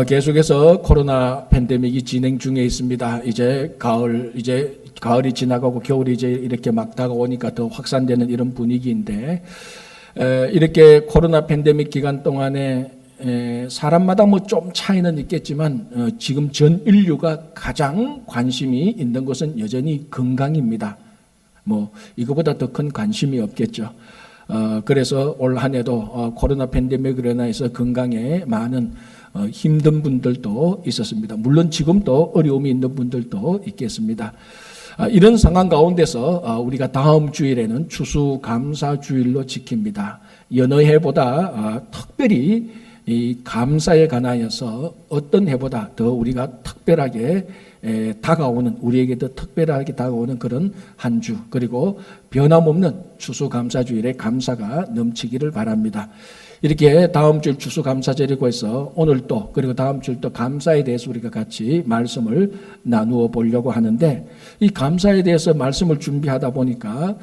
계속해서 코로나 팬데믹이 진행 중에 있습니다. 이제 가을이 지나가고 겨울이 이제 이렇게 막 다가오니까 더 확산되는 이런 분위기인데, 이렇게 코로나 팬데믹 기간 동안에 사람마다 뭐 좀 차이는 있겠지만 지금 전 인류가 가장 관심이 있는 것은 여전히 건강입니다. 뭐 이거보다 더 큰 관심이 없겠죠. 그래서 올 한 해도 코로나 팬데믹으로 인해서 건강에 많은 힘든 분들도 있었습니다. 물론 지금도 어려움이 있는 분들도 있겠습니다. 이런 상황 가운데서 우리가 다음 주일에는 추수감사주일로 지킵니다. 여느 해보다 특별히 이 감사에 관하여서 어떤 해보다 더 우리가 특별하게 다가오는, 우리에게 더 특별하게 다가오는 그런 한 주, 그리고 변함없는 추수감사주일에 감사가 넘치기를 바랍니다. 이렇게 다음 주 추수감사절이고 해서 오늘 또 그리고 다음 주 또 감사에 대해서 우리가 같이 말씀을 나누어 보려고 하는데, 이 감사에 대해서 말씀을 준비하다 보니까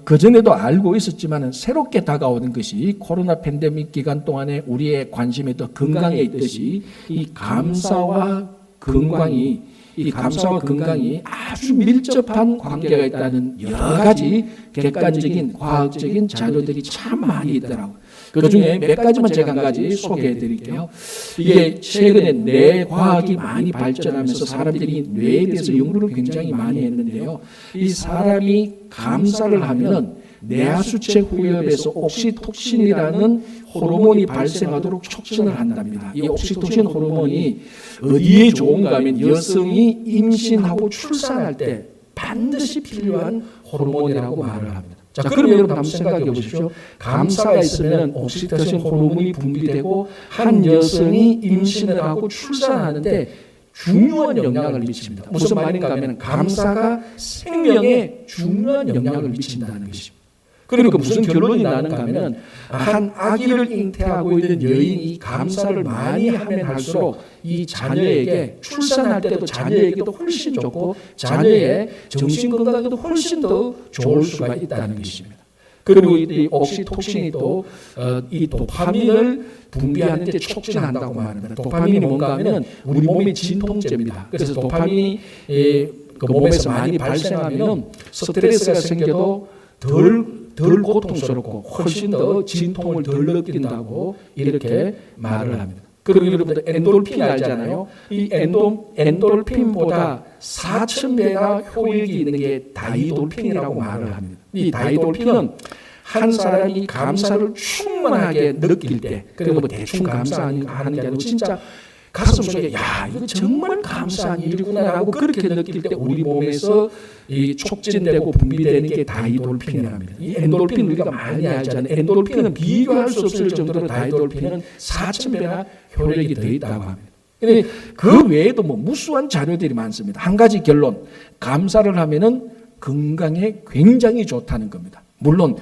그전에도 알고 있었지만 새롭게 다가오는 것이 코로나 팬데믹 기간 동안에 우리의 관심이 또 건강에 있듯이 이 감사와 건강이 아주 밀접한 관계가 있다는 여러 가지 객관적인 과학적인 자료들이 참 많이 있더라고요. 그 중에 몇 가지만 제가 한 가지 소개해 드릴게요. 이게 최근에 뇌과학이 많이 발전하면서 사람들이 뇌에 대해서 연구를 굉장히 많이 했는데요. 이 사람이 감사를 하면은 뇌하수체 후엽에서 옥시토신이라는 호르몬이 발생하도록 촉진을 한답니다. 이 옥시토신 호르몬이 어디에 좋은가 하면 여성이 임신하고 출산할 때 반드시 필요한 호르몬이라고 말을 합니다. 자, 그러면 여러분 한번 생각해 보십시오. 감사가 있으면 옥시토신 호르몬이 분비되고 한 여성이 임신을 하고 출산하는데 중요한 영향을 미칩니다. 무슨 말인가 하면 감사가 생명에 중요한 영향을 미친다는 것입니다. 그러니까 무슨 결론이 나는가 하면 한 아기를 잉태하고 있는 여인이 감사를 많이 하면 할수록 이 자녀에게 출산할 때도 자녀에게도 훨씬 좋고 자녀의 정신건강에도 훨씬 더 좋을 수가 있다는 것입니다. 그리고 이 옥시토신이 또 이 도파민을 분비하는 데 촉진한다고 말합니다. 도파민이 뭔가 하면 우리 몸의 진통제입니다. 그래서 도파민이 그 몸에서 많이 발생하면 스트레스가 생겨도 덜 고통스럽고 훨씬 더 진통을 덜 느낀다고 이렇게 말을 합니다. 그리고 여러분들 엔돌핀 알잖아요. 이 엔돌핀보다 4,000배나 효력이 있는 게 다이돌핀이라고 말을 합니다. 이 다이돌핀은 한 사람이 감사를 충만하게 느낄 때, 그리고 뭐 대충 감사하는 게 아니고 진짜 가슴속에 야 이거 정말 감사한 일이구나라고 그렇게 느낄 때 우리 몸에서 이 촉진되고 분비되는 게 다이돌핀이랍니다. 이 엔돌핀 우리가 많이 알잖아요. 엔돌핀은 비교할 수 없을 정도로 다이돌핀은 4,000배나 효력이 더 있다고 합니다. 그 외에도 뭐 무수한 자료들이 많습니다. 한 가지 결론, 감사를 하면은 건강에 굉장히 좋다는 겁니다. 물론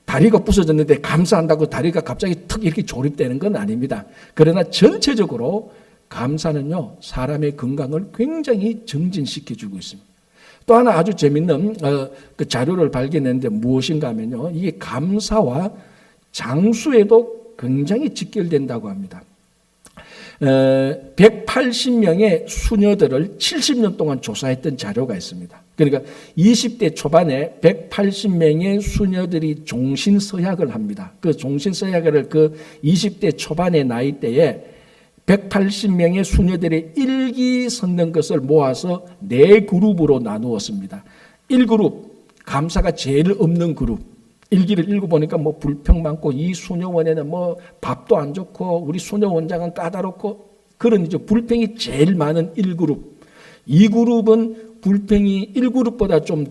다리가 부서졌는데 감사한다고 다리가 갑자기 턱 이렇게 조립되는 건 아닙니다. 그러나 전체적으로 감사는요, 사람의 건강을 굉장히 정진시켜주고 있습니다. 또 하나 아주 재밌는 그 자료를 발견했는데 무엇인가 하면요, 이게 감사와 장수에도 굉장히 직결된다고 합니다. 180명의 수녀들을 70년 동안 조사했던 자료가 있습니다. 그러니까 20대 초반에 180명의 수녀들이 종신서약을 합니다. 그 종신서약을 그 20대 초반의 나이대에 180명의 수녀들의 일기 썼는 것을 모아서 4그룹으로 나누었습니다. 1그룹, 감사가 제일 없는 그룹. 일기를 읽어보니까 뭐 불평 많고 이 수녀원에는 뭐 밥도 안 좋고 우리 수녀원장은 까다롭고 그런 이제 불평이 제일 많은 1그룹. 2그룹은 불평이 1그룹보다 좀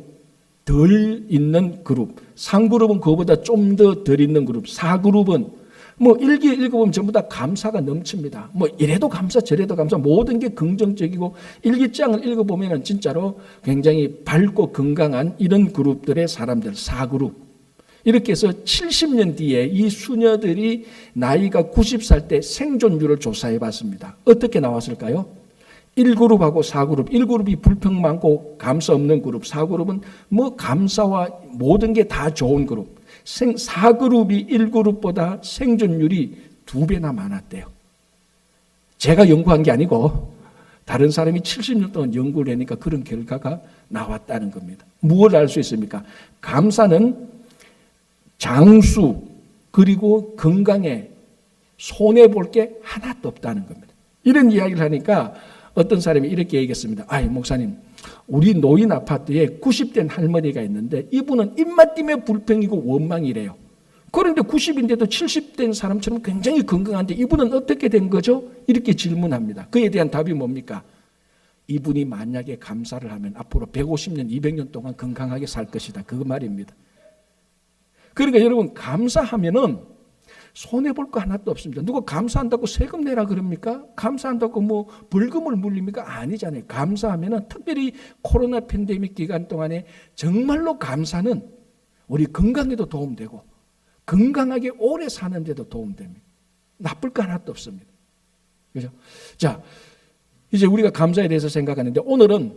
덜 있는 그룹. 3그룹은 그거보다 좀 더 덜 있는 그룹. 4그룹은 뭐 일기 읽어보면 전부 다 감사가 넘칩니다. 뭐 이래도 감사 저래도 감사 모든 게 긍정적이고 일기장을 읽어보면 진짜로 굉장히 밝고 건강한 이런 그룹들의 사람들 4그룹. 이렇게 해서 70년 뒤에 이 수녀들이 나이가 90살 때 생존율을 조사해 봤습니다. 어떻게 나왔을까요? 1그룹하고 4그룹. 1그룹이 불평 많고 감사 없는 그룹. 4그룹은 뭐 감사와 모든 게 다 좋은 그룹. 4그룹이 1그룹보다 생존율이 2배나 많았대요. 제가 연구한 게 아니고 다른 사람이 70년 동안 연구를 하니까 그런 결과가 나왔다는 겁니다. 무엇을 알 수 있습니까? 감사는 장수 그리고 건강에 손해볼 게 하나도 없다는 겁니다. 이런 이야기를 하니까 어떤 사람이 이렇게 얘기했습니다. 아이 목사님, 우리 노인 아파트에 90된 할머니가 있는데 이분은 입맛 때문에 불평이고 원망이래요. 그런데 90인데도 70된 사람처럼 굉장히 건강한데 이분은 어떻게 된 거죠? 이렇게 질문합니다. 그에 대한 답이 뭡니까? 이분이 만약에 감사를 하면 앞으로 150년, 200년 동안 건강하게 살 것이다. 그 말입니다. 그러니까 여러분, 감사하면은 손해볼 거 하나도 없습니다. 누가 감사한다고 세금 내라 그럽니까? 감사한다고 뭐 벌금을 물립니까? 아니잖아요. 감사하면은 특별히 코로나 팬데믹 기간 동안에 정말로 감사는 우리 건강에도 도움되고 건강하게 오래 사는 데도 도움됩니다. 나쁠 거 하나도 없습니다. 그죠? 자, 이제 우리가 감사에 대해서 생각하는데 오늘은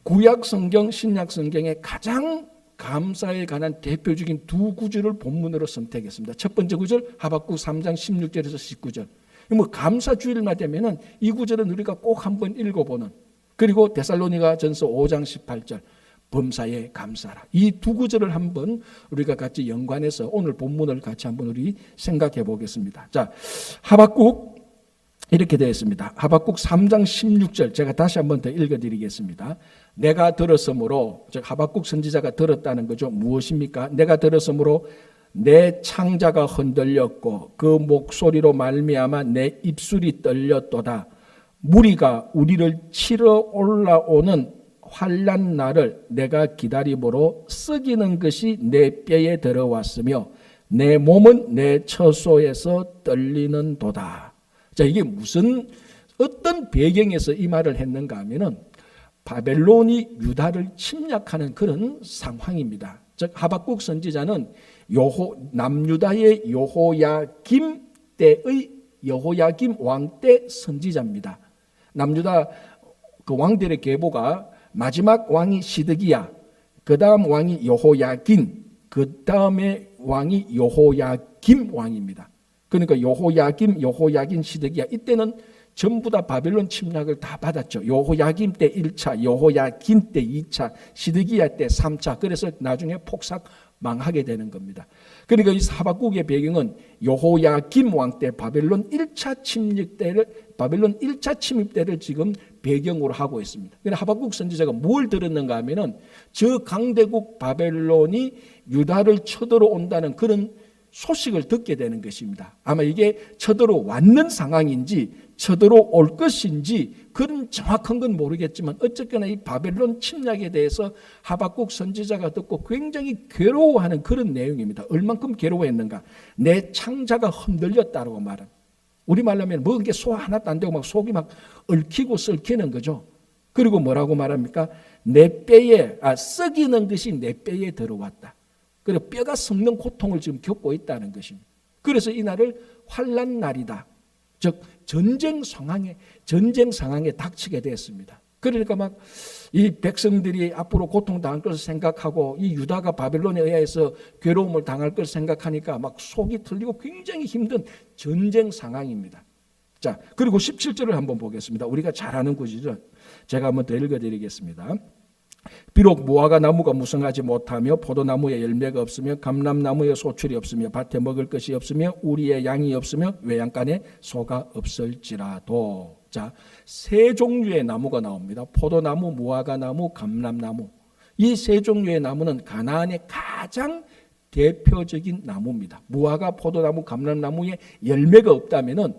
구약 성경, 신약 성경의 가장 감사에 관한 대표적인 두 구절을 본문으로 선택했습니다. 첫 번째 구절 하박국 3장 16절에서 19절. 뭐 감사 주일만 되면은 이 구절은 우리가 꼭 한번 읽어보는, 그리고 데살로니가 전서 5장 18절 범사에 감사라. 이 두 구절을 한번 우리가 같이 연관해서 오늘 본문을 같이 한번 우리 생각해 보겠습니다. 자, 하박국 이렇게 되어 있습니다. 하박국 3장 16절 제가 다시 한번 더 읽어드리겠습니다. 내가 들었으므로, 즉 하박국 선지자가 들었다는 거죠. 무엇입니까? 내가 들었으므로 내 창자가 흔들렸고 그 목소리로 말미암아 내 입술이 떨렸도다. 무리가 우리를 치러 올라오는 환난 날을 내가 기다림으로 썩이는 것이 내 뼈에 들어왔으며 내 몸은 내 처소에서 떨리는 도다. 자, 이게 무슨 어떤 배경에서 이 말을 했는가 하면은 바벨론이 유다를 침략하는 그런 상황입니다. 즉 하박국 선지자는 남유다의 여호야김 때의 여호야김 왕 때 선지자입니다. 남유다 그 왕들의 계보가 마지막 왕이 시드기야, 그 다음 왕이 여호야긴, 그 다음에 왕이 여호야김 왕입니다. 그러니까 여호야긴, 시드기야, 이때는 전부 다 바벨론 침략을 다 받았죠. 여호야김 때 1차, 여호야긴 때 2차, 시드기야 때 3차. 그래서 나중에 폭삭 망하게 되는 겁니다. 그러니까 이 하박국의 배경은 여호야김 왕 때 바벨론 1차 침입 때를 지금 배경으로 하고 있습니다. 그런데 하박국 선지자가 뭘 들었는가 하면은 저 강대국 바벨론이 유다를 쳐들어온다는 그런 소식을 듣게 되는 것입니다. 아마 이게 쳐들어왔는 상황인지 쳐들어올 것인지 그런 정확한 건 모르겠지만 어쨌거나 이 바벨론 침략에 대해서 하박국 선지자가 듣고 굉장히 괴로워하는 그런 내용입니다. 얼만큼 괴로워했는가? 내 창자가 흔들렸다고 말은. 우리말로 하면 먹은 게 소화 하나도 안 되고 막 속이 막 얽히고 썩히는 거죠. 그리고 뭐라고 말합니까? 내 뼈에 썩이는 것이 내 뼈에 들어왔다. 그리고 뼈가 썩는 고통을 지금 겪고 있다는 것입니다. 그래서 이 날을 환난 날이다. 즉 전쟁 상황에 닥치게 됐습니다. 그러니까 막 이 백성들이 앞으로 고통당할 것을 생각하고 이 유다가 바벨론에 의해서 괴로움을 당할 것을 생각하니까 막 속이 틀리고 굉장히 힘든 전쟁 상황입니다. 자, 그리고 17절을 한번 보겠습니다. 우리가 잘 아는 구절이죠. 제가 한번 더 읽어드리겠습니다. 비록 무화과 나무가 무성하지 못하며 포도나무에 열매가 없으며 감람나무에 소출이 없으며 밭에 먹을 것이 없으며 우리의 양이 없으며 외양간에 소가 없을지라도. 자, 세 종류의 나무가 나옵니다. 포도나무, 무화과나무, 감람나무. 이 세 종류의 나무는 가나안의 가장 대표적인 나무입니다. 무화과, 포도나무, 감람나무에 열매가 없다면은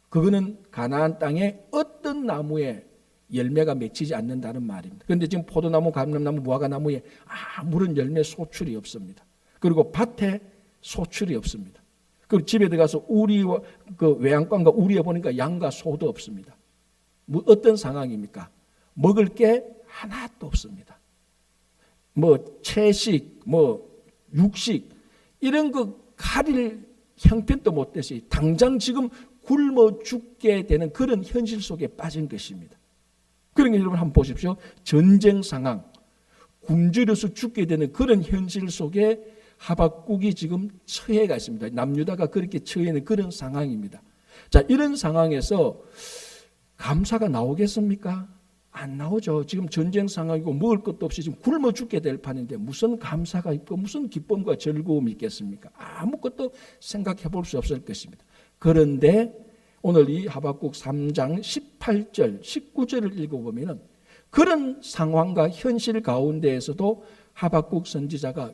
그거는 가나안 땅에 어떤 나무에 열매가 맺히지 않는다는 말입니다. 그런데 지금 포도나무, 감람나무, 무화과나무에 아무런 열매 소출이 없습니다. 그리고 밭에 소출이 없습니다. 그리고 집에 들어가서 우리와 그 외양간과 우리에 보니까 양과 소도 없습니다. 뭐 어떤 상황입니까? 먹을 게 하나도 없습니다. 뭐 채식, 뭐 육식 이런 거 가릴 형편도 못 되시 당장 지금 굶어 죽게 되는 그런 현실 속에 빠진 것입니다. 그러니까 여러분 한번 보십시오. 전쟁 상황, 굶주려서 죽게 되는 그런 현실 속에 하박국이 지금 처해가 있습니다. 남유다가 그렇게 처해 있는 그런 상황입니다. 자, 이런 상황에서 감사가 나오겠습니까? 안 나오죠. 지금 전쟁 상황이고 먹을 것도 없이 지금 굶어 죽게 될 판인데 무슨 감사가 있고 무슨 기쁨과 즐거움이 있겠습니까? 아무것도 생각해 볼 수 없을 것입니다. 그런데 오늘 이 하박국 3장 18절, 19절을 읽어보면 그런 상황과 현실 가운데에서도 하박국 선지자가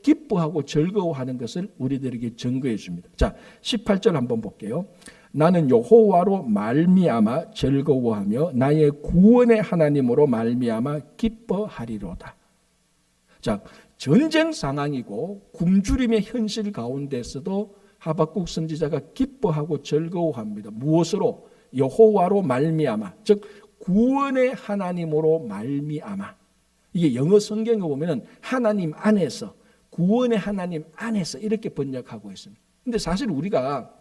기뻐하고 즐거워하는 것을 우리들에게 증거해 줍니다. 자, 18절 한번 볼게요. 나는 여호와로 말미암아 즐거워하며 나의 구원의 하나님으로 말미암아 기뻐하리로다. 자, 전쟁 상황이고 굶주림의 현실 가운데서도 하박국 선지자가 기뻐하고 즐거워합니다. 무엇으로? 여호와로 말미암아, 즉 구원의 하나님으로 말미암아. 이게 영어 성경에 보면은 하나님 안에서, 구원의 하나님 안에서 이렇게 번역하고 있습니다. 근데 사실 우리가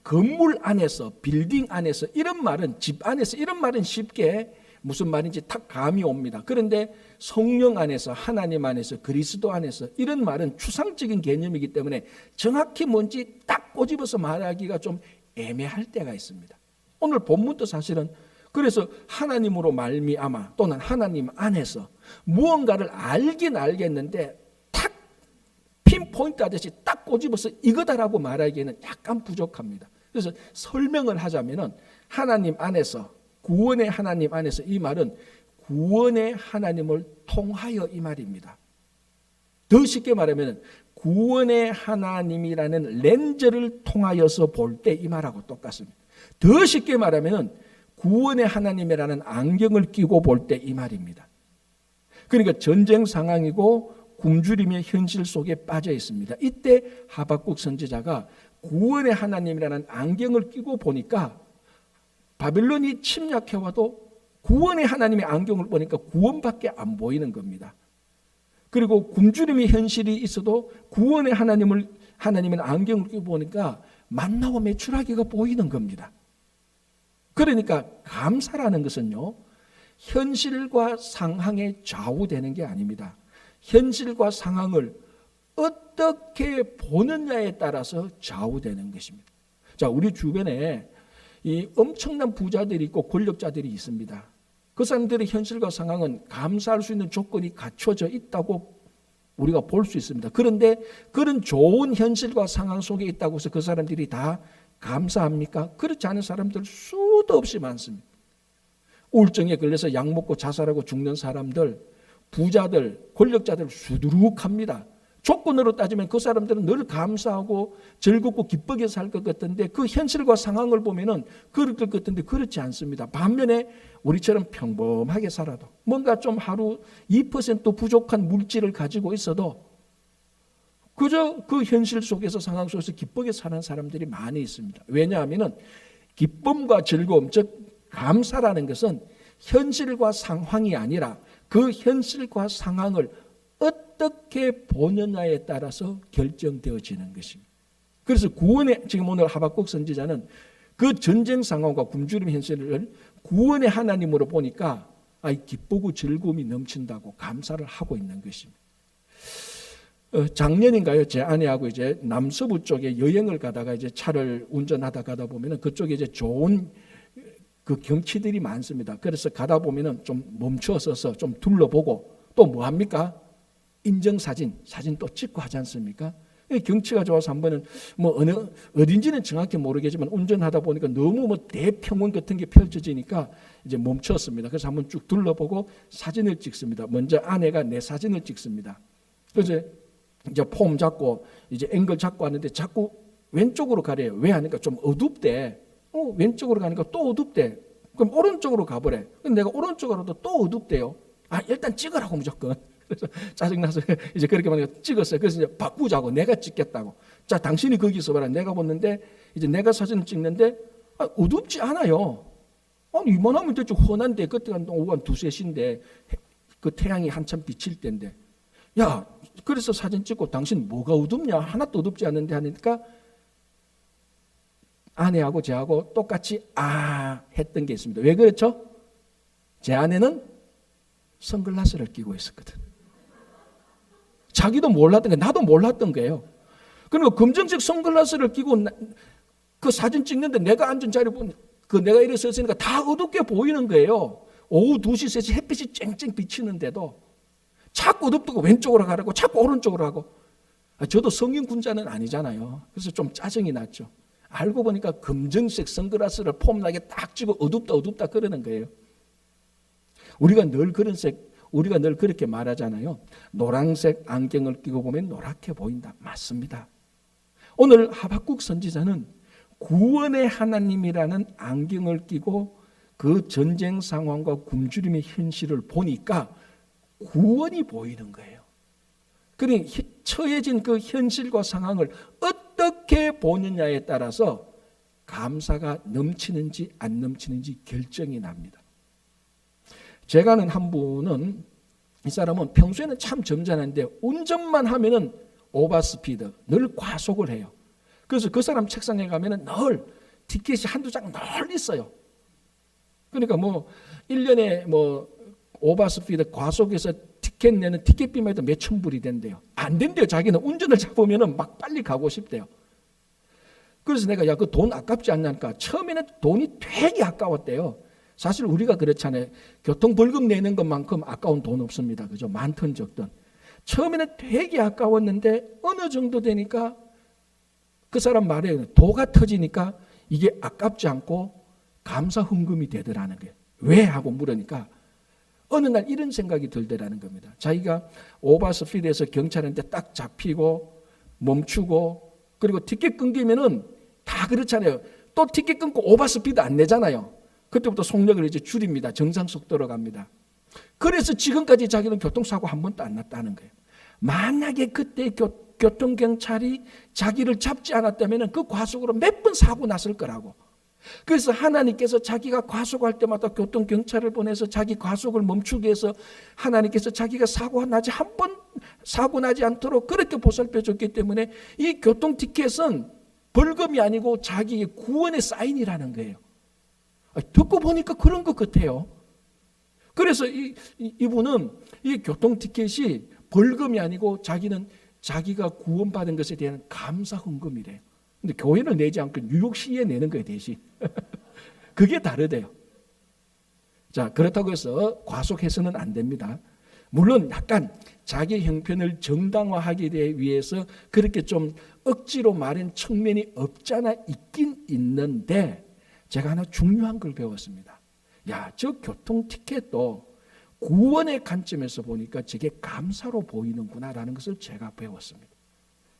건물 안에서, 빌딩 안에서 이런 말은, 집 안에서 이런 말은 쉽게 무슨 말인지 딱 감이 옵니다. 그런데 성령 안에서, 하나님 안에서, 그리스도 안에서 이런 말은 추상적인 개념이기 때문에 정확히 뭔지 딱 꼬집어서 말하기가 좀 애매할 때가 있습니다. 오늘 본문도 사실은 그래서 하나님으로 말미암아 또는 하나님 안에서 무언가를 알긴 알겠는데 탁 핀포인트 하듯이 딱 꼬집어서 이거다라고 말하기에는 약간 부족합니다. 그래서 설명을 하자면은 하나님 안에서, 구원의 하나님 안에서, 이 말은 구원의 하나님을 통하여 이 말입니다. 더 쉽게 말하면 구원의 하나님이라는 렌즈를 통하여서 볼 때 이 말하고 똑같습니다. 더 쉽게 말하면 구원의 하나님이라는 안경을 끼고 볼 때 이 말입니다. 그러니까 전쟁 상황이고 굶주림의 현실 속에 빠져 있습니다. 이때 하박국 선지자가 구원의 하나님이라는 안경을 끼고 보니까 바벨론이 침략해와도 구원의 하나님의 안경을 보니까 구원밖에 안 보이는 겁니다. 그리고 굶주림의 현실이 있어도 구원의 하나님의 안경을 끼고 보니까 만나와 메추라기가 보이는 겁니다. 그러니까 감사라는 것은요, 현실과 상황에 좌우되는 게 아닙니다. 현실과 상황을 어떻게 보느냐에 따라서 좌우되는 것입니다. 자, 우리 주변에 이 엄청난 부자들이 있고 권력자들이 있습니다. 그 사람들의 현실과 상황은 감사할 수 있는 조건이 갖춰져 있다고 우리가 볼 수 있습니다. 그런데 그런 좋은 현실과 상황 속에 있다고 해서 그 사람들이 다 감사합니까? 그렇지 않은 사람들 수도 없이 많습니다. 우울증에 걸려서 약 먹고 자살하고 죽는 사람들, 부자들, 권력자들 수두룩합니다. 조건으로 따지면 그 사람들은 늘 감사하고 즐겁고 기쁘게 살 것 같은데 그 현실과 상황을 보면은 그럴 것 같은데 그렇지 않습니다. 반면에 우리처럼 평범하게 살아도 뭔가 좀 하루 2% 부족한 물질을 가지고 있어도 그저 그 현실 속에서, 상황 속에서 기쁘게 사는 사람들이 많이 있습니다. 왜냐하면 기쁨과 즐거움, 즉 감사라는 것은 현실과 상황이 아니라 그 현실과 상황을 어떻게 보느냐에 따라서 결정되어지는 것입니다. 그래서 구원의, 지금 오늘 하박국 선지자는 그 전쟁 상황과 굶주림 현실을 구원의 하나님으로 보니까 기쁘고 즐거움이 넘친다고 감사를 하고 있는 것입니다. 작년인가요? 제 아내하고 이제 남서부 쪽에 여행을 가다가 이제 차를 운전하다 가다 보면은 그쪽에 이제 좋은 그 경치들이 많습니다. 그래서 가다 보면은 좀 멈춰서서 좀 둘러보고 또 뭐 합니까? 인증사진 또 찍고 하지 않습니까? 경치가 좋아서 한 번은 뭐 어딘지는 정확히 모르겠지만 운전하다 보니까 너무 뭐 대평원 같은 게 펼쳐지니까 이제 멈췄습니다. 그래서 한번 쭉 둘러보고 사진을 찍습니다. 먼저 아내가 내 사진을 찍습니다. 그래서 이제 폼 잡고 이제 앵글 잡고 하는데 자꾸 왼쪽으로 가래요. 왜 하니까 좀 어둡대. 왼쪽으로 가니까 또 어둡대. 그럼 오른쪽으로 가보래. 근데 내가 오른쪽으로도 또 어둡대요. 일단 찍으라고 무조건. 그래서 짜증나서 이제 그렇게 만약에 찍었어요. 그래서 이제 바꾸자고, 내가 찍겠다고. 자, 당신이 거기서 봐라. 내가 보는데 이제 내가 사진을 찍는데 어둡지 않아요. 이만하면 대충 훤한데 그때가 오후 한 2, 3시인데 그 태양이 한참 비칠 때인데, 야, 그래서 사진 찍고 당신 뭐가 어둡냐? 하나도 어둡지 않는데 하니까 아내하고 저하고 똑같이 했던 게 있습니다. 왜 그렇죠? 제 아내는 선글라스를 끼고 있었거든. 자기도 몰랐던 게 나도 몰랐던 거예요. 그리고 검정색 선글라스를 끼고 그 사진 찍는데 내가 앉은 자리 보면 내가 이래 섰으니까 다 어둡게 보이는 거예요. 오후 2시, 3시 햇빛이 쨍쨍 비치는데도 자꾸 어둡다고 왼쪽으로 가라고 자꾸 오른쪽으로 하고. 저도 성인 군자는 아니잖아요. 그래서 좀 짜증이 났죠. 알고 보니까 검정색 선글라스를 폼나게 딱 쥐고 어둡다 그러는 거예요. 우리가 늘 그렇게 말하잖아요. 노란색 안경을 끼고 보면 노랗게 보인다. 맞습니다. 오늘 하박국 선지자는 구원의 하나님이라는 안경을 끼고 그 전쟁 상황과 굶주림의 현실을 보니까 구원이 보이는 거예요. 그러니 처해진 그 현실과 상황을 어떻게 보느냐에 따라서 감사가 넘치는지 안 넘치는지 결정이 납니다. 제가 아는 한 분은, 이 사람은 평소에는 참 점잖은데 운전만 하면은 오버스피드, 늘 과속을 해요. 그래서 그 사람 책상에 가면은 늘 티켓이 한두 장 늘 있어요. 그러니까 1년에 오버스피드 과속해서 티켓 내는 티켓비만 해도 몇천 불이 된대요. 안 된대요. 자기는 운전을 잡으면은 막 빨리 가고 싶대요. 그래서 내가 야, 그 돈 아깝지 않냐니까. 처음에는 돈이 되게 아까웠대요. 사실 우리가 그렇잖아요. 교통벌금 내는 것만큼 아까운 돈 없습니다. 그죠? 많든 적든. 처음에는 되게 아까웠는데 어느 정도 되니까 그 사람 말에 도가 터지니까 이게 아깝지 않고 감사 헌금이 되더라는 거예요. 왜? 하고 물으니까 어느 날 이런 생각이 들더라는 겁니다. 자기가 오버스피드에서 경찰한테 딱 잡히고 멈추고 그리고 티켓 끊기면은 다 그렇잖아요. 또 티켓 끊고 오버스피드 안 내잖아요. 그때부터 속력을 이제 줄입니다. 정상 속도로 갑니다. 그래서 지금까지 자기는 교통사고 한 번도 안 났다는 거예요. 만약에 그때 교통경찰이 자기를 잡지 않았다면 그 과속으로 몇 번 사고 났을 거라고. 그래서 하나님께서 자기가 과속할 때마다 교통경찰을 보내서 자기 과속을 멈추게 해서 하나님께서 자기가 사고 나지 않도록 그렇게 보살펴 줬기 때문에 이 교통티켓은 벌금이 아니고 자기의 구원의 사인이라는 거예요. 듣고 보니까 그런 것 같아요. 그래서 이분은 이 교통티켓이 벌금이 아니고 자기가 구원받은 것에 대한 감사 헌금이래요. 근데 교회를 내지 않고 뉴욕시에 내는 거예요, 대신. 그게 다르대요. 자, 그렇다고 해서 과속해서는 안 됩니다. 물론 약간 자기 형편을 정당화하기 위해서 그렇게 좀 억지로 말한 측면이 없잖아 있긴 있는데 제가 하나 중요한 걸 배웠습니다. 야, 저 교통티켓도 구원의 관점에서 보니까 저게 감사로 보이는구나라는 것을 제가 배웠습니다.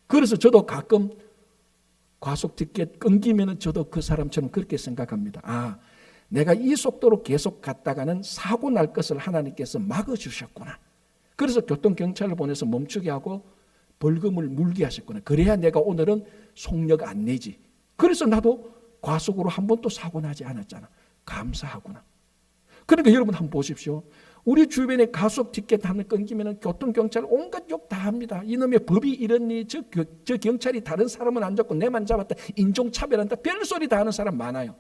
그래서 저도 가끔 과속 티켓 끊기면 저도 그 사람처럼 그렇게 생각합니다. 아, 내가 이 속도로 계속 갔다가는 사고 날 것을 하나님께서 막아주셨구나. 그래서 교통경찰을 보내서 멈추게 하고 벌금을 물게 하셨구나. 그래야 내가 오늘은 속력 안 내지. 그래서 나도 과속으로 한 번도 사고 나지 않았잖아. 감사하구나. 그러니까 여러분 한번 보십시오. 우리 주변에 과속 티켓 하나 끊기면 교통경찰 온갖 욕 다 합니다. 이놈의 법이 이러니 저 경찰이 다른 사람은 안 잡고 내만 잡았다. 인종차별한다. 별소리 다 하는 사람 많아요.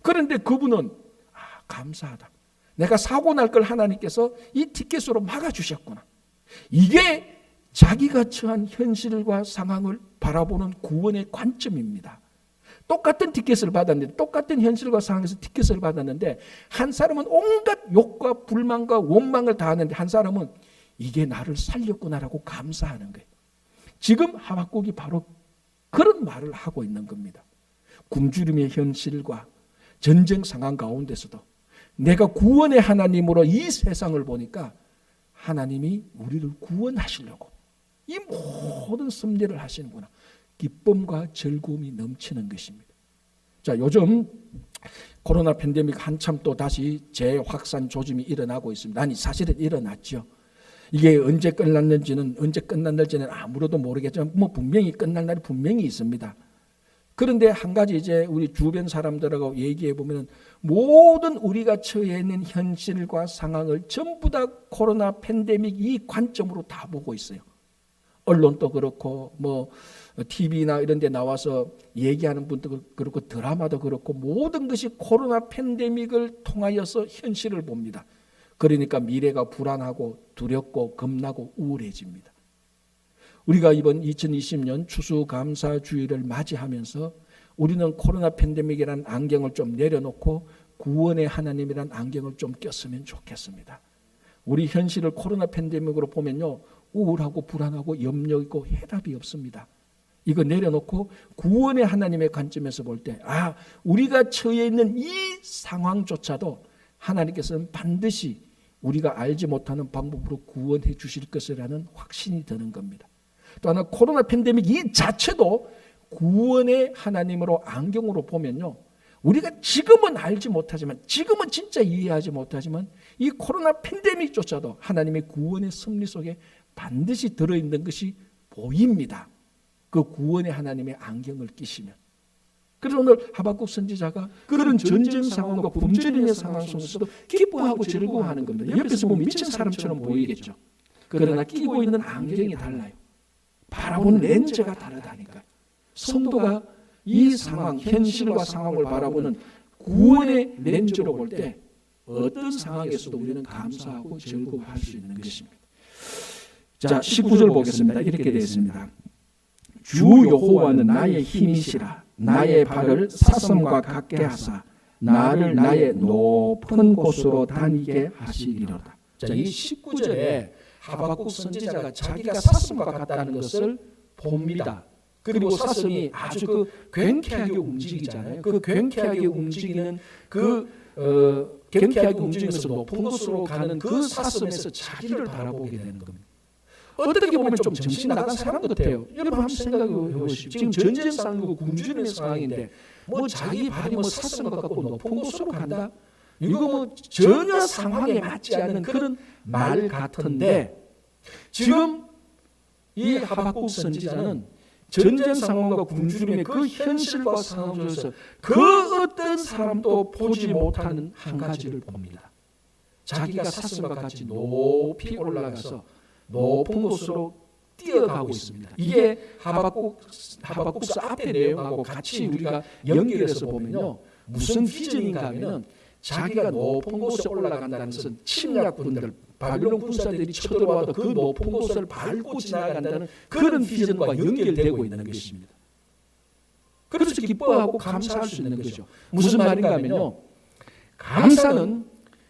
그런데 그분은 감사하다. 내가 사고 날 걸 하나님께서 이 티켓으로 막아주셨구나. 이게 자기가 처한 현실과 상황을 바라보는 구원의 관점입니다. 똑같은 티켓을 받았는데 똑같은 현실과 상황에서 티켓을 받았는데 한 사람은 온갖 욕과 불만과 원망을 다 하는데 한 사람은 이게 나를 살렸구나라고 감사하는 거예요. 지금 하박국이 바로 그런 말을 하고 있는 겁니다. 굶주림의 현실과 전쟁 상황 가운데서도 내가 구원의 하나님으로 이 세상을 보니까 하나님이 우리를 구원하시려고 이 모든 섭리를 하시는구나. 기쁨과 즐거움이 넘치는 것입니다. 자, 요즘 코로나 팬데믹 한참 또 다시 재확산 조짐이 일어나고 있습니다. 아니, 사실은 일어났죠. 이게 언제 끝났는지는 아무래도 모르겠지만 분명히 끝날 날이 분명히 있습니다. 그런데 한 가지 이제 우리 주변 사람들하고 얘기해 보면 모든 우리가 처해 있는 현실과 상황을 전부 다 코로나 팬데믹 이 관점으로 다 보고 있어요. 언론도 그렇고 TV나 이런 데 나와서 얘기하는 분도 그렇고 드라마도 그렇고 모든 것이 코로나 팬데믹을 통하여서 현실을 봅니다. 그러니까 미래가 불안하고 두렵고 겁나고 우울해집니다. 우리가 이번 2020년 추수감사주의를 맞이하면서 우리는 코로나 팬데믹이라는 안경을 좀 내려놓고 구원의 하나님이라는 안경을 좀 꼈으면 좋겠습니다. 우리 현실을 코로나 팬데믹으로 보면요, 우울하고 불안하고 염려 있고 해답이 없습니다. 이거 내려놓고 구원의 하나님의 관점에서 볼 때, 우리가 처해 있는 이 상황조차도 하나님께서는 반드시 우리가 알지 못하는 방법으로 구원해 주실 것이라는 확신이 드는 겁니다. 또 하나, 코로나 팬데믹 이 자체도 구원의 하나님으로 안경으로 보면요, 우리가 지금은 알지 못하지만, 지금은 진짜 이해하지 못하지만 이 코로나 팬데믹조차도 하나님의 구원의 섭리 속에 반드시 들어있는 것이 보입니다. 그 구원의 하나님의 안경을 끼시면. 그래서 오늘 하박국 선지자가 그런 전쟁 상황과 굶주리는 상황 속에서도 기뻐하고 즐거워하는 겁니다. 옆에서 보면 미친 사람처럼 보이겠죠. 그러나 끼고 있는 안경이 달라요. 바라보는 렌즈가 다르다니까요. 성도가 이 상황, 현실과 상황을 바라보는 구원의 렌즈로 볼 때 어떤 상황에서도 우리는 감사하고 즐거워할 수 있는 것입니다. 자, 19절 보겠습니다. 이렇게 되어 있습니다. 주 여호와는 나의 힘이시라. 나의 발을 사슴과 같게 하사 나를 나의 높은 곳으로 다니게 하시리로다. 자, 이 19절에 하박국 선지자가 자기가 사슴과 같다는 것을 봅니다. 그리고 사슴이 아주 괜쾌하게 움직이잖아요. 괜쾌하게 움직이는 괜쾌하게 움직이면서 높은 곳으로 가는 그 사슴에서 자기를 바라보게 되는 겁니다. 어떻게 보면 좀 정신 나간 사람 같아요. 여러분 한번 생각해 보십시오. 지금 전쟁 상황이고 굶주리는 상황인데 자기 발이 사슴과 같고 높은 곳으로 간다? 이거 전혀 상황에 맞지 않는 그런 말 같은데, 지금 이 하박국 선지자는 전쟁 상황과 굶주림의 그 현실과 상황 속에서 그 어떤 사람도 보지 못하는 한 가지를 봅니다. 자기가 사슴과 같이 높이 올라가서 높은 곳으로 뛰어가고 있습니다. 이게 하박국서 앞의 내용하고 같이 우리가 연결해서 보면요, 무슨 비전인가 하면은 자기가 높은 곳에 올라간다는 것은 침략군들, 바빌론 군사들이 쳐들어와도 그 높은 곳을 밟고 지나간다는 그런 비전과 연결되고 있는 것입니다. 그래서 기뻐하고 감사할 수 있는 것이죠. 무슨 말인가 하면요, 감사는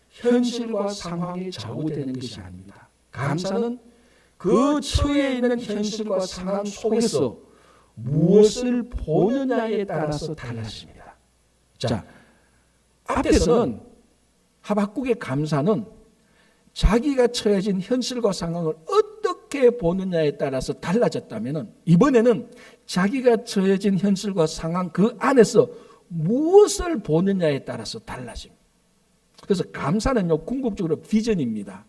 현실과 상황에 좌우되는 것이 아닙니다. 감사는 그 처해 있는 현실과 상황 속에서 무엇을 보느냐에 따라서 달라집니다. 자, 앞에서는 하박국의 감사는 자기가 처해진 현실과 상황을 어떻게 보느냐에 따라서 달라졌다면, 이번에는 자기가 처해진 현실과 상황 그 안에서 무엇을 보느냐에 따라서 달라집니다. 그래서 감사는요, 궁극적으로 비전입니다.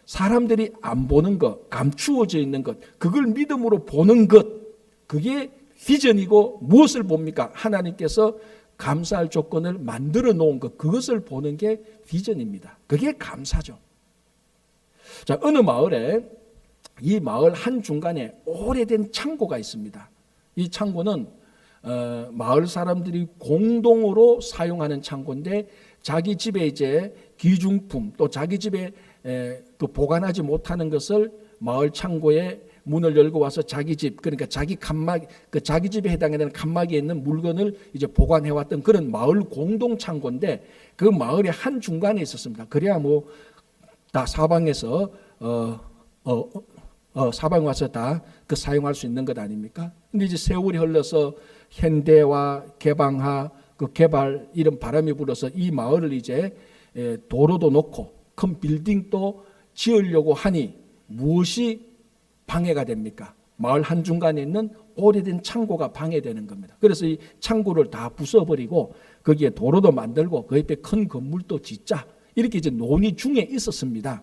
사람들이 안 보는 것, 감추어져 있는 것, 그걸 믿음으로 보는 것, 그게 비전이고, 무엇을 봅니까? 하나님께서 감사할 조건을 만들어 놓은 것, 그것을 보는 게 비전입니다. 그게 감사죠. 자, 어느 마을에, 이 마을 한중간에 오래된 창고가 있습니다. 이 창고는 마을 사람들이 공동으로 사용하는 창고인데, 자기 집에 이제 귀중품, 또 자기 집에 보관하지 못하는 것을 마을 창고에 문을 열고 와서 자기 집, 그러니까 자기 칸막, 자기 집에 해당되는 칸막이에 있는 물건을 이제 보관해왔던 그런 마을 공동 창고인데, 그 마을의 한 중간에 있었습니다. 그래야 다 사방에서 사방 와서 다 그 사용할 수 있는 것 아닙니까? 근데 이제 세월이 흘러서 현대화, 개방화, 그 개발 이런 바람이 불어서 이 마을을 이제 도로도 놓고 큰 빌딩도 지으려고 하니 무엇이 방해가 됩니까? 마을 한중간에 있는 오래된 창고가 방해되는 겁니다. 그래서 이 창고를 다 부숴버리고 거기에 도로도 만들고 그 옆에 큰 건물도 짓자, 이렇게 이제 논의 중에 있었습니다.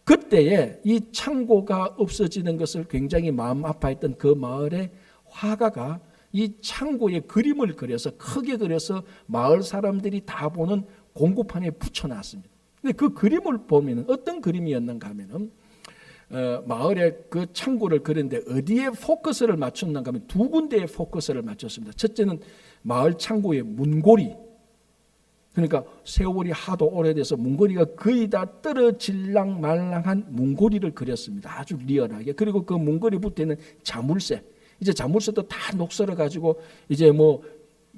그때에 이 창고가 없어지는 것을 굉장히 마음 아파했던 그 마을의 화가가 이 창고에 그림을 그려서 크게 그려서 마을 사람들이 다 보는 공구판에 붙여놨습니다. 근데 그 그림을 보면 어떤 그림이었는가 하면은 마을에 그 창고를 그렸는데 어디에 포커스를 맞췄는가 하면 두 군데에 포커스를 맞췄습니다. 첫째는 마을 창고의 문고리, 그러니까 세월이 하도 오래돼서 문고리가 거의 다 떨어질랑 말랑한 문고리를 그렸습니다. 아주 리얼하게. 그리고 그 문고리 붙어있는 자물쇠, 이제 자물쇠도 다 녹슬어가지고 이제 뭐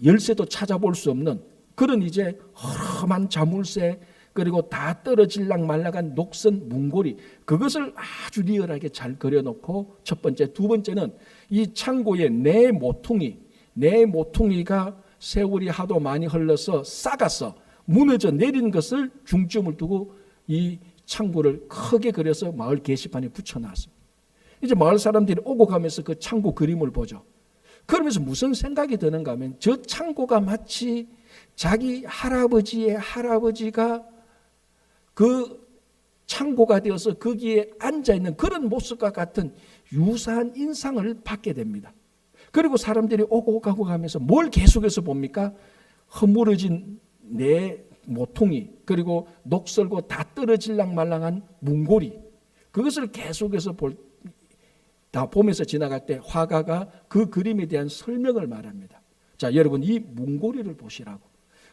열쇠도 찾아볼 수 없는 그런 이제 허름한 자물쇠, 그리고 다 떨어질랑 말랑한 녹슨 문고리, 그것을 아주 리얼하게 잘 그려놓고 첫 번째, 두 번째는 이 창고에 내 모퉁이가 세월이 하도 많이 흘러서 썩어서 무너져 내린 것을 중점을 두고 이 창고를 크게 그려서 마을 게시판에 붙여놨습니다. 이제 마을 사람들이 오고 가면서 그 창고 그림을 보죠. 그러면서 무슨 생각이 드는가 하면 저 창고가 마치 자기 할아버지의 할아버지가 그 창고가 되어서 거기에 앉아있는 그런 모습과 같은 유사한 인상을 받게 됩니다. 그리고 사람들이 오고 가고 가면서 뭘 계속해서 봅니까? 허물어진 내 모퉁이, 그리고 녹슬고 다 떨어질랑 말랑한 문고리, 그것을 계속해서 다 보면서 지나갈 때 화가가 그 그림에 대한 설명을 말합니다. 자, 여러분, 이 문고리를 보시라고.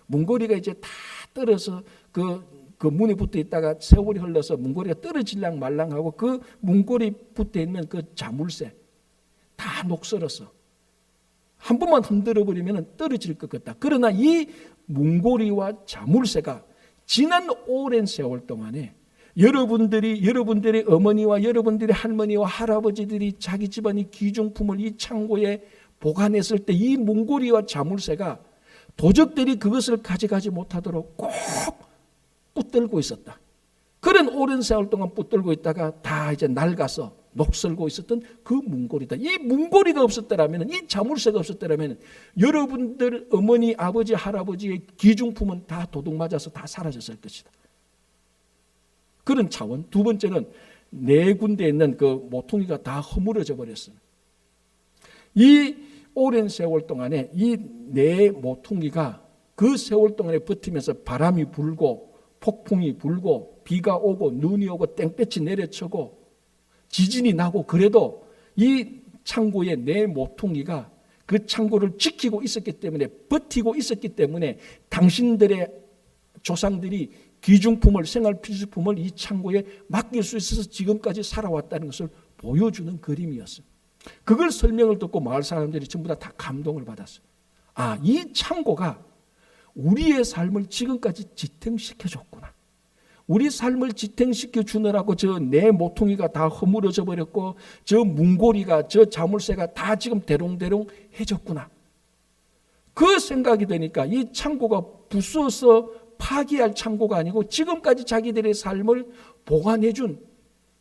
문고리가 이제 다 떨어서 그 문에 붙어 있다가 세월이 흘러서 문고리가 떨어질랑 말랑하고 그 문고리 붙어 있는 그 자물쇠 다 녹슬었어. 한 번만 흔들어 버리면 떨어질 것 같다. 그러나 이 문고리와 자물쇠가 지난 오랜 세월 동안에 여러분들의 어머니와 여러분들의 할머니와 할아버지들이 자기 집안의 귀중품을 이 창고에 보관했을 때 이 문고리와 자물쇠가 도적들이 그것을 가져가지 못하도록 꼭 붙들고 있었다. 그런 오랜 세월 동안 붙들고 있다가 다 이제 낡아서 녹슬고 있었던 그 문고리다. 이 문고리가 없었더라면, 이 자물쇠가 없었더라면 여러분들 어머니, 아버지, 할아버지의 귀중품은 다 도둑 맞아서 다 사라졌을 것이다. 그런 차원. 두 번째는 네 군데에 있는 그 모퉁이가 다 허물어져 버렸습니다. 이 오랜 세월 동안에 이 네 모퉁이가 그 세월 동안에 버티면서 바람이 불고 폭풍이 불고 비가 오고 눈이 오고 땡볕이 내려치고 지진이 나고, 그래도 이 창고의 네 모퉁이가 그 창고를 지키고 있었기 때문에, 버티고 있었기 때문에 당신들의 조상들이 귀중품을, 생활 필수품을 이 창고에 맡길 수 있어서 지금까지 살아왔다는 것을 보여주는 그림이었어요. 그걸 설명을 듣고 마을 사람들이 전부 다 감동을 받았어요. 아, 이 창고가 우리의 삶을 지금까지 지탱시켜줬구나. 우리 삶을 지탱시켜 주느라고 저 내 모퉁이가 다 허물어져 버렸고 저 문고리가, 저 자물쇠가 다 지금 대롱대롱 해졌구나. 그 생각이 되니까 이 창고가 부숴서 파기할 창고가 아니고 지금까지 자기들의 삶을 보관해준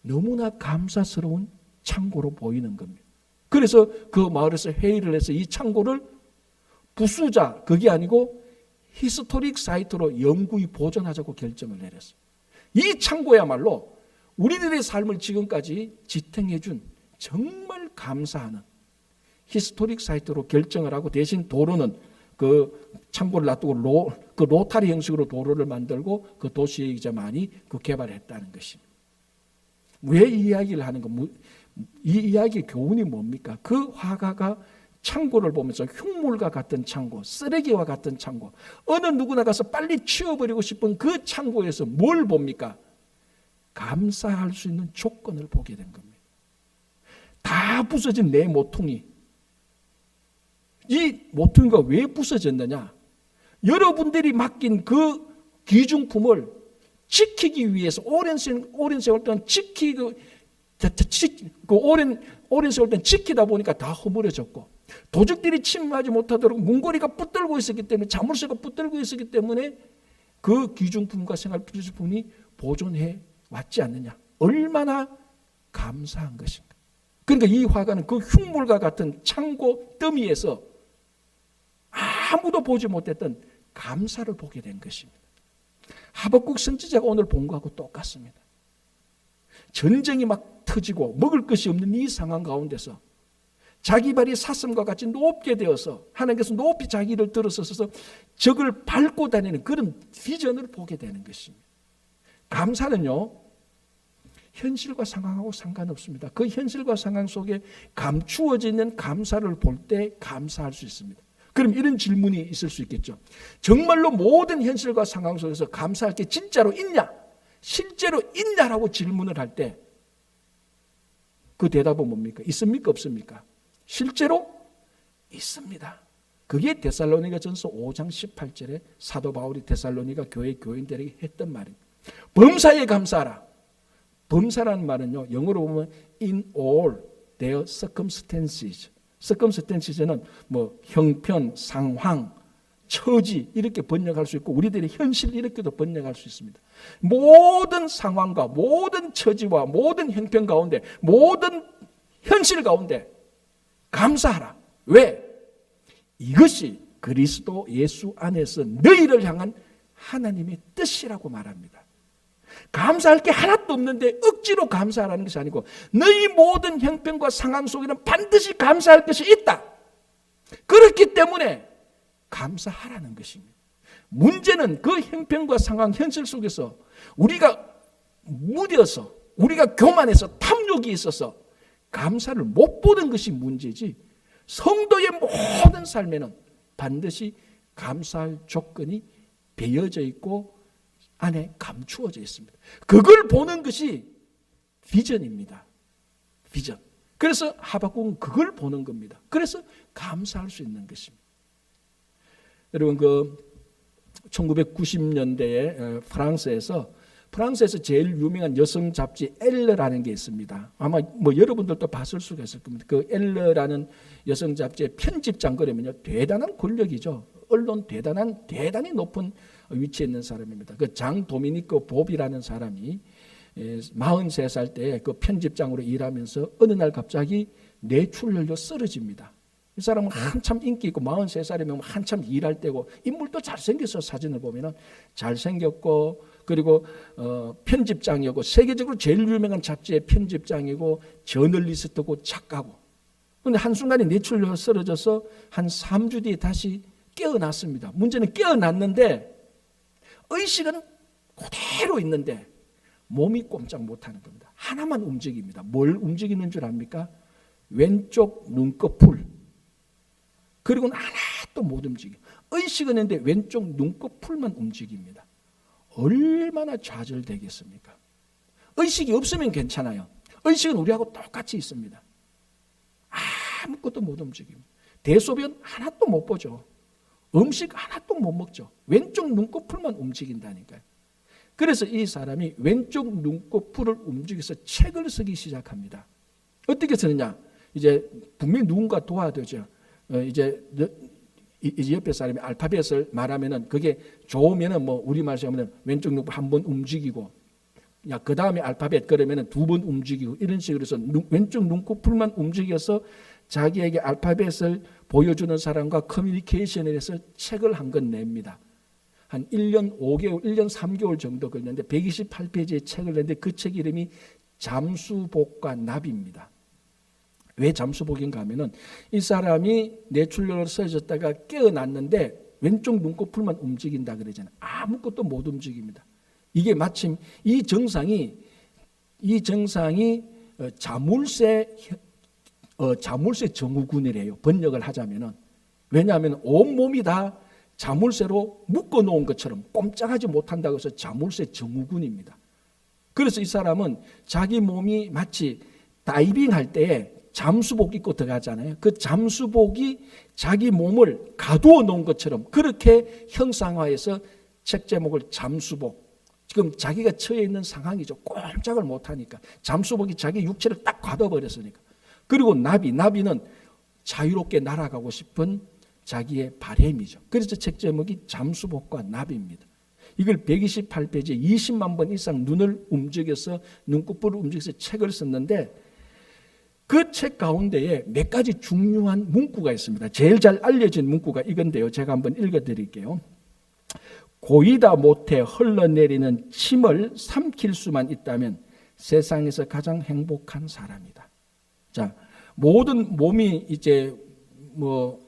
너무나 감사스러운 창고로 보이는 겁니다. 그래서 그 마을에서 회의를 해서 이 창고를 부수자, 그게 아니고 히스토릭 사이트로 영구히 보존하자고 결정을 내렸어요. 이 창고야말로 우리들의 삶을 지금까지 지탱해준 정말 감사하는 히스토릭 사이트로 결정을 하고, 대신 도로는 그 창고를 놔두고 그 로타리 형식으로 도로를 만들고 그 도시에 이제 많이 그 개발했다는 것입니다. 왜 이 이야기를 하는 거? 이 이야기의 교훈이 뭡니까? 그 화가가 창고를 보면서 흉물과 같은 창고, 쓰레기와 같은 창고, 어느 누구나 가서 빨리 치워버리고 싶은 그 창고에서 뭘 봅니까? 감사할 수 있는 조건을 보게 된 겁니다. 다 부서진 내 모퉁이. 이 모퉁이가 왜 부서졌느냐? 여러분들이 맡긴 그 귀중품을 지키기 위해서 오랜 세월 동안 오랜 세월 동안 지키다 보니까 다 허물어졌고, 도적들이 침입하지 못하도록 문고리가 붙들고 있었기 때문에, 자물쇠가 붙들고 있었기 때문에 그 귀중품과 생활 필수품이 보존해 왔지 않느냐. 얼마나 감사한 것인가. 그러니까 이 화가는 그 흉물과 같은 창고 더미에서 아무도 보지 못했던 감사를 보게 된 것입니다. 하박국 선지자가 오늘 본 거하고 똑같습니다. 전쟁이 막 터지고 먹을 것이 없는 이 상황 가운데서 자기 발이 사슴과 같이 높게 되어서 하나님께서 높이 자기를 들어서서 적을 밟고 다니는 그런 비전을 보게 되는 것입니다. 감사는요, 현실과 상황하고 상관없습니다. 그 현실과 상황 속에 감추어져 있는 감사를 볼 때 감사할 수 있습니다. 그럼 이런 질문이 있을 수 있겠죠. 정말로 모든 현실과 상황 속에서 감사할 게 진짜로 있냐? 실제로 있냐라고 질문을 할 때 그 대답은 뭡니까? 있습니까? 없습니까? 실제로 있습니다. 그게 데살로니가전서 5장 18절에 사도 바울이 데살로니가 교회 교인들에게 했던 말입니다. 범사에 감사하라. 범사라는 말은요, 영어로 보면 in all their circumstances. circumstances는 뭐 형편, 상황, 처지 이렇게 번역할 수 있고 우리들의 현실 이렇게도 번역할 수 있습니다. 모든 상황과 모든 처지와 모든 형편 가운데 모든 현실 가운데 감사하라. 왜? 이것이 그리스도 예수 안에서 너희를 향한 하나님의 뜻이라고 말합니다. 감사할 게 하나도 없는데 억지로 감사하라는 것이 아니고 너희 모든 형편과 상황 속에는 반드시 감사할 것이 있다. 그렇기 때문에 감사하라는 것입니다. 문제는 그 형편과 상황, 현실 속에서 우리가 무뎌서 우리가 교만해서 탐욕이 있어서 감사를 못 보는 것이 문제지 성도의 모든 삶에는 반드시 감사할 조건이 배어져 있고 안에 감추어져 있습니다. 그걸 보는 것이 비전입니다. 비전. 그래서 하박국은 그걸 보는 겁니다. 그래서 감사할 수 있는 것입니다. 여러분 1990년대에 프랑스에서 제일 유명한 여성 잡지 엘르라는 게 있습니다. 아마 뭐 여러분들도 봤을 수가 있을 겁니다. 그 엘르라는 여성 잡지의 편집장 그러면요 대단한 권력이죠. 언론 대단히 높은 위치에 있는 사람입니다. 그 장 도미니크 보비라는 사람이 43살 때 그 편집장으로 일하면서 어느 날 갑자기 뇌출혈로 쓰러집니다. 이 사람은 한참 인기 있고 43살이면 한참 일할 때고 인물도 잘생겼어. 사진을 보면은 잘생겼고 그리고 편집장이고 세계적으로 제일 유명한 잡지의 편집장이고 저널리스트고 작가고. 그런데 한순간에 뇌출혈로 쓰러져서 한 3주 뒤에 다시 깨어났습니다. 문제는 깨어났는데 의식은 그대로 있는데 몸이 꼼짝 못하는 겁니다. 하나만 움직입니다. 뭘 움직이는 줄 압니까? 왼쪽 눈꺼풀. 그리고는 하나도 못 움직여. 의식은 있는데 왼쪽 눈꺼풀만 움직입니다. 얼마나 좌절되겠습니까? 의식이 없으면 괜찮아요. 의식은 우리하고 똑같이 있습니다. 아무것도 못 움직입니다. 대소변 하나도 못 보죠. 음식 하나도 못 먹죠. 왼쪽 눈꺼풀만 움직인다니까요. 그래서 이 사람이 왼쪽 눈꺼풀을 움직여서 책을 쓰기 시작합니다. 어떻게 쓰느냐? 이제 분명히 누군가 도와야되죠. 이제 옆에 사람이 알파벳을 말하면은 그게 좋으면은 뭐 우리말로 하면 왼쪽 눈꺼풀 한 번 움직이고, 야 그 다음에 알파벳 그러면은 2번 움직이고 이런 식으로 해서 왼쪽 눈꺼풀만 움직여서 자기에게 알파벳을 보여주는 사람과 커뮤니케이션을 해서 책을 한 권 냅니다. 한 1년 5개월, 1년 3개월 정도 걸렸는데 128페이지의 책을 냈는데 그 책 이름이 잠수복과 나비입니다. 왜 잠수복인가 하면은 이 사람이 뇌출혈로 쓰러졌다가 깨어났는데 왼쪽 눈꺼풀만 움직인다 그러잖아요. 아무것도 못 움직입니다. 이게 마침 이 증상이 자물쇠 증후군이래요. 번역을 하자면은. 왜냐하면 온몸이 다 자물쇠로 묶어 놓은 것처럼 꼼짝하지 못한다고 해서 자물쇠 증후군입니다. 그래서 이 사람은 자기 몸이 마치 다이빙 할 때에 잠수복 입고 들어가잖아요. 그 잠수복이 자기 몸을 가두어 놓은 것처럼 그렇게 형상화해서 책 제목을 잠수복. 지금 자기가 처해 있는 상황이죠. 꼼짝을 못하니까. 잠수복이 자기 육체를 딱 가둬버렸으니까. 그리고 나비는 자유롭게 날아가고 싶은 자기의 바램이죠. 그래서 책 제목이 잠수복과 나비입니다. 이걸 128페이지에 20만 번 이상 눈을 움직여서 눈꺼풀을 움직여서 책을 썼는데 그 책 가운데에 몇 가지 중요한 문구가 있습니다. 제일 잘 알려진 문구가 이건데요. 제가 한번 읽어드릴게요. 고이다 못해 흘러내리는 침을 삼킬 수만 있다면 세상에서 가장 행복한 사람이다. 자, 모든 몸이 이제 뭐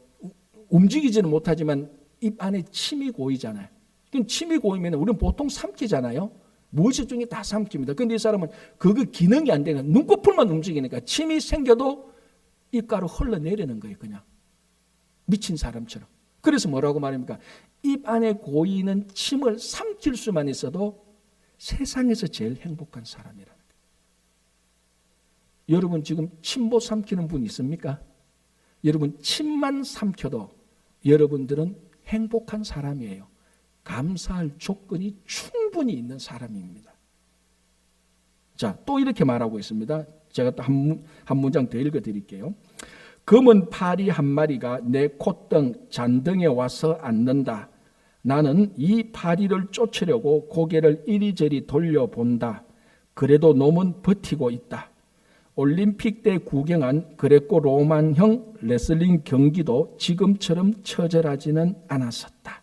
움직이지는 못하지만 입 안에 침이 고이잖아요. 그럼 침이 고이면 우리는 보통 삼키잖아요. 무의식 중에 다 삼킵니다. 그런데 이 사람은 그거 기능이 안 되니까 눈꺼풀만 움직이니까 침이 생겨도 입가로 흘러내리는 거예요. 그냥 미친 사람처럼. 그래서 뭐라고 말합니까? 입 안에 고이는 침을 삼킬 수만 있어도 세상에서 제일 행복한 사람이라는 거예요. 여러분 지금 침 못 삼키는 분 있습니까? 여러분 침만 삼켜도 여러분들은 행복한 사람이에요. 감사할 조건이 충분히 있는 사람입니다. 자, 또 이렇게 말하고 있습니다. 제가 또 한 문장 더 읽어드릴게요. 검은 파리 한 마리가 내 콧등 잔등에 와서 앉는다. 나는 이 파리를 쫓으려고 고개를 이리저리 돌려본다. 그래도 놈은 버티고 있다. 올림픽 때 구경한 그레코 로만형 레슬링 경기도 지금처럼 처절하지는 않았었다.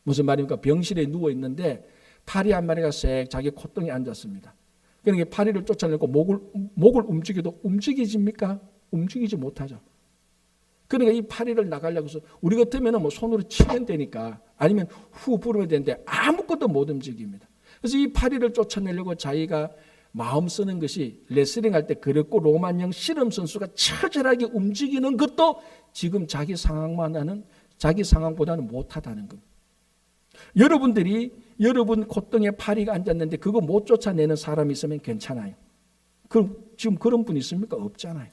무슨 말입니까? 병실에 누워 있는데 파리 한 마리가 색 자기 콧등에 앉았습니다. 그러니까 파리를 쫓아내고 목을 움직여도 움직이집니까? 움직이지 못하죠. 그러니까 이 파리를 나가려고 해서 우리 같으면 뭐 손으로 치면 되니까 아니면 후 부르면 되는데 아무것도 못 움직입니다. 그래서 이 파리를 쫓아내려고 자기가 마음 쓰는 것이 레슬링 할 때 그랬고 로만형 씨름 선수가 처절하게 움직이는 것도 지금 자기 상황보다는 못하다는 겁니다. 여러분들이 여러분 콧등에 파리가 앉았는데 그거 못 쫓아내는 사람이 있으면 괜찮아요. 그럼 지금 그런 분 있습니까? 없잖아요.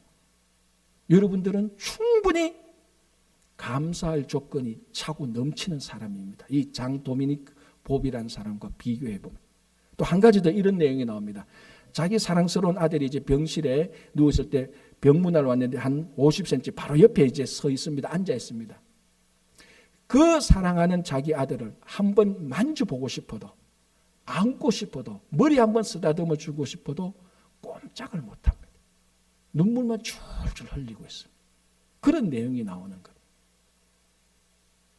여러분들은 충분히 감사할 조건이 차고 넘치는 사람입니다. 이 장 도미닉 봅이라는 사람과 비교해 보면 또 한 가지 더 이런 내용이 나옵니다. 자기 사랑스러운 아들이 이제 병실에 누웠을 때 병문안 왔는데 한 50cm 바로 옆에 이제 서 있습니다. 앉아 있습니다. 그 사랑하는 자기 아들을 한번 만져보고 싶어도 안고 싶어도 머리 한번 쓰다듬어 주고 싶어도 꼼짝을 못합니다. 눈물만 줄줄 흘리고 있습니다. 그런 내용이 나오는 겁니다.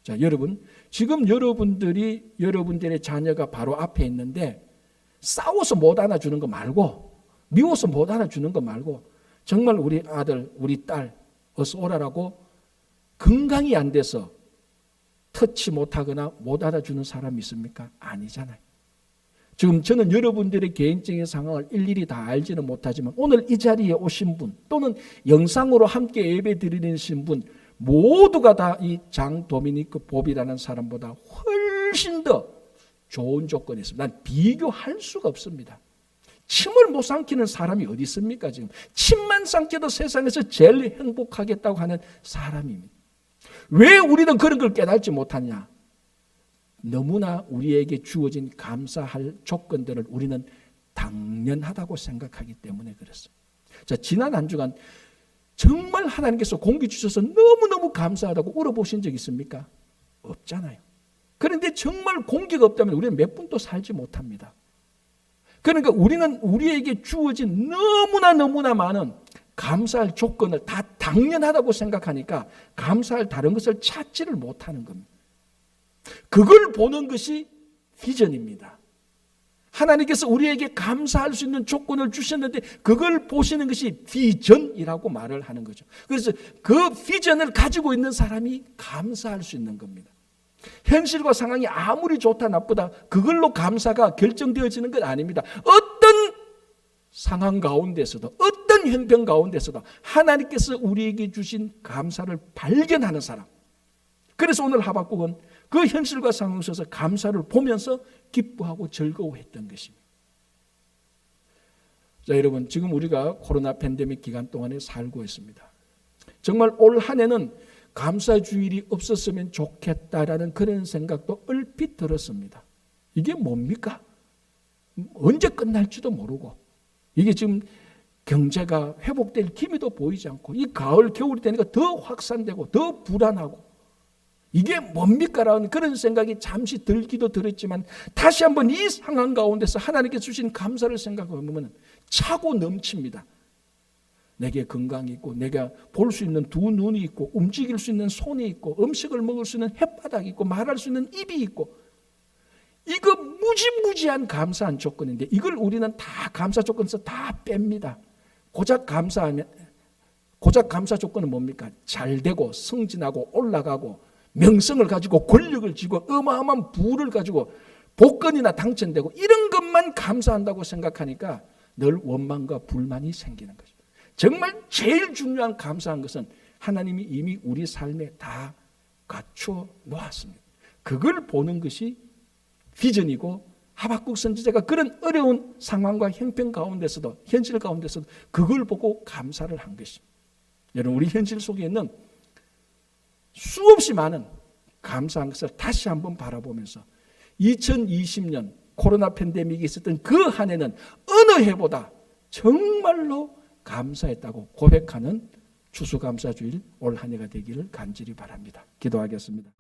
자, 여러분 지금 여러분들의 자녀가 바로 앞에 있는데 싸워서 못 안아주는 거 말고 미워서 못 안아주는 거 말고 정말 우리 아들 우리 딸 어서 오라라고 건강이 안 돼서 터치 못하거나 못 알아주는 사람이 있습니까? 아니잖아요. 지금 저는 여러분들의 개인적인 상황을 일일이 다 알지는 못하지만 오늘 이 자리에 오신 분 또는 영상으로 함께 예배 드리신 분 모두가 다 이 장 도미니크 봅이라는 사람보다 훨씬 더 좋은 조건이 있습니다. 난 비교할 수가 없습니다. 침을 못 삼키는 사람이 어디 있습니까? 지금 침만 삼켜도 세상에서 제일 행복하겠다고 하는 사람입니다. 왜 우리는 그런 걸 깨닫지 못하냐? 너무나 우리에게 주어진 감사할 조건들을 우리는 당연하다고 생각하기 때문에 그렇습니다. 자, 지난 한 주간 정말 하나님께서 공기 주셔서 너무너무 감사하다고 울어보신 적 있습니까? 없잖아요. 그런데 정말 공기가 없다면 우리는 몇 분도 살지 못합니다. 그러니까 우리는 우리에게 주어진 너무나 많은 감사할 조건을 다 당연하다고 생각하니까 감사할 다른 것을 찾지를 못하는 겁니다. 그걸 보는 것이 비전입니다. 하나님께서 우리에게 감사할 수 있는 조건을 주셨는데 그걸 보시는 것이 비전이라고 말을 하는 거죠. 그래서 그 비전을 가지고 있는 사람이 감사할 수 있는 겁니다. 현실과 상황이 아무리 좋다 나쁘다 그걸로 감사가 결정되어지는 건 아닙니다. 어떤 상황 가운데서도 어떤 형편 가운데서도 하나님께서 우리에게 주신 감사를 발견하는 사람. 그래서 오늘 하박국은 그 현실과 상황 속에서 감사를 보면서 기뻐하고 즐거워했던 것입니다. 자, 여러분 지금 우리가 코로나 팬데믹 기간 동안에 살고 있습니다. 정말 올 한 해는 감사주일이 없었으면 좋겠다라는 그런 생각도 얼핏 들었습니다. 이게 뭡니까? 언제 끝날지도 모르고 이게 지금 경제가 회복될 기미도 보이지 않고 이 가을 겨울이 되니까 더 확산되고 더 불안하고 이게 뭡니까? 라는 그런 생각이 잠시 들기도 들었지만 다시 한번 이 상황 가운데서 하나님께 주신 감사를 생각해보면 차고 넘칩니다. 내게 건강이 있고 내가 볼 수 있는 두 눈이 있고 움직일 수 있는 손이 있고 음식을 먹을 수 있는 햇바닥이 있고 말할 수 있는 입이 있고 이거 무지무지한 감사한 조건인데 이걸 우리는 다 감사 조건에서 다 뺍니다. 고작 감사 조건은 뭡니까? 잘 되고 승진하고 올라가고 명성을 가지고 권력을 쥐고 어마어마한 부를 가지고 복권이나 당첨되고 이런 것만 감사한다고 생각하니까 늘 원망과 불만이 생기는 거죠. 정말 제일 중요한 감사한 것은 하나님이 이미 우리 삶에 다 갖추어 놓았습니다. 그걸 보는 것이 비전이고 하박국 선지자가 그런 어려운 상황과 형편 가운데서도 현실 가운데서도 그걸 보고 감사를 한 것입니다. 여러분 우리 현실 속에 있는 수없이 많은 감사한 것을 다시 한번 바라보면서 2020년 코로나 팬데믹이 있었던 그 한 해는 어느 해보다 정말로 감사했다고 고백하는 추수감사주일 올 한 해가 되기를 간절히 바랍니다. 기도하겠습니다.